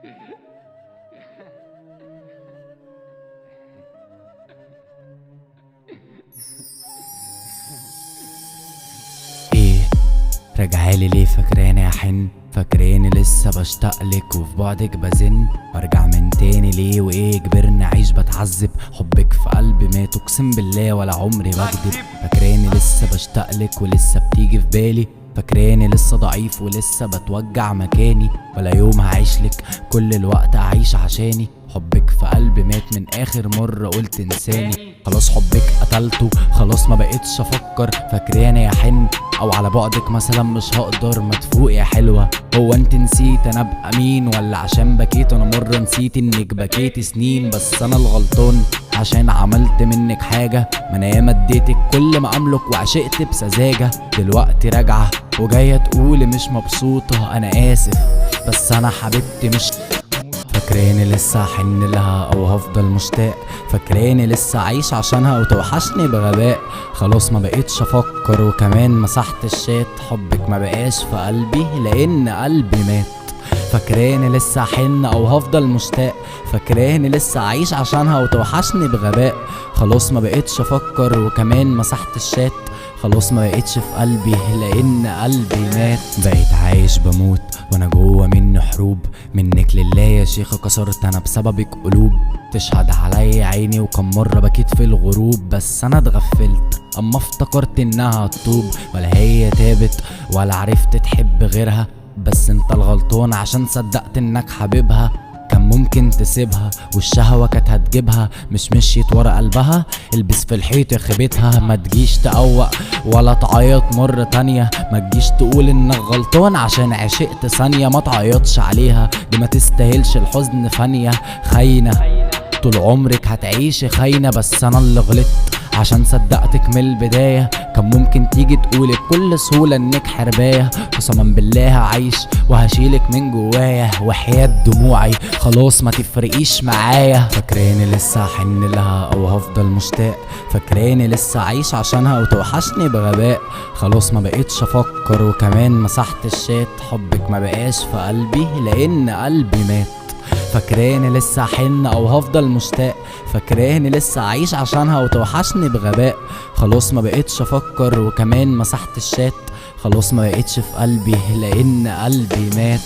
ايه راجعالي ليه؟ فاكراني احن، فاكراني لسه بشتاقلك وفي بعدك بزن، وارجع من تاني ليه؟ وايه كبرنا عيش بتعذب، حبك في قلبي مات اقسم بالله ولا عمري بكدب. فاكراني لسه بشتاقلك ولسه بتيجي في بالي، فاكراني لسه ضعيف ولسه بتوجع مكاني، ولا يوم هعيشلك كل الوقت اعيش عشاني. حبك في قلبي مات من اخر مرة قلت انساني، خلاص حبك قتلته خلاص ما بقتش افكر. فاكراني احن او على بعدك مثلا مش هقدر، ما تفوق يا حلوة. هو انت نسيت انا ابقى مين؟ ولا عشان بكيت انا مرة نسيت انك بكيت سنين؟ بس انا الغلطان عشان عملت منك حاجة، ما انا ياما اديتك كل ما املك وعشقت بسذاجة. دلوقتي راجعة وجاية تقولي مش مبسوطة، انا اسف بس انا حبيبتي مش. فاكراني لسه احن لها او هفضل مشتاق، فاكراني لسه عايش عشانها وتوحشني بغباء. خلاص ما بقتش افكر وكمان مسحت الشات، حبك ما بقاش في قلبي لان قلبي مات. فاكراني لسه احن او هفضل مشتاق، فاكراني لسه عايش عشانها وتوحشني بغباء. خلاص ما بقتش افكر وكمان مسحت الشات، خلاص ما بقتش في قلبي لان قلبي مات. بقيت عايش بموت وانا جوه مني حروب، منك لله يا شيخة كسرت انا بسببك قلوب. تشهد عليا عيني وكم مرة بكيت في الغروب، بس انا اتغفلت اما افتكرت انها هتطوب، ولا هي تابت ولا عرفت تحب غيرها. بس انت الغلطان عشان صدقت انك حبيبها، كان ممكن تسيبها والشهوة كانت هتجيبها. مش مشيت ورا قلبها البس في الحيط يخبتها، ما تجيش تقوق ولا تعيط مرة تانية، ما تجيش تقول انك غلطان عشان عشقت ثانية. ما تعيطش عليها دي ما تستاهلش الحزن فانية، خاينة طول عمرك هتعيشي خاينة. بس انا اللي غلطت عشان صدقتك من البداية، كان ممكن تيجي تقولي بكل سهولة انك حرباية. قسما بالله هعيش وهشيلك من جوايا وحياة دموعي خلاص ما تفرقيش معايا. فاكراني لسه احن لها او هفضل مشتاق، فاكراني لسه عايش عشانها وتوحشني بغباء. خلاص ما بقتش افكر وكمان مسحت الشات، حبك ما بقاش في قلبي لان قلبي مات. فاكراني لسه احن او هفضل مشتاق، فاكراني لسه عايش عشانها وتوحشني بغباء. خلاص ما بقتش افكر وكمان مسحت الشات، خلاص ما بقتش في قلبي لان قلبي مات.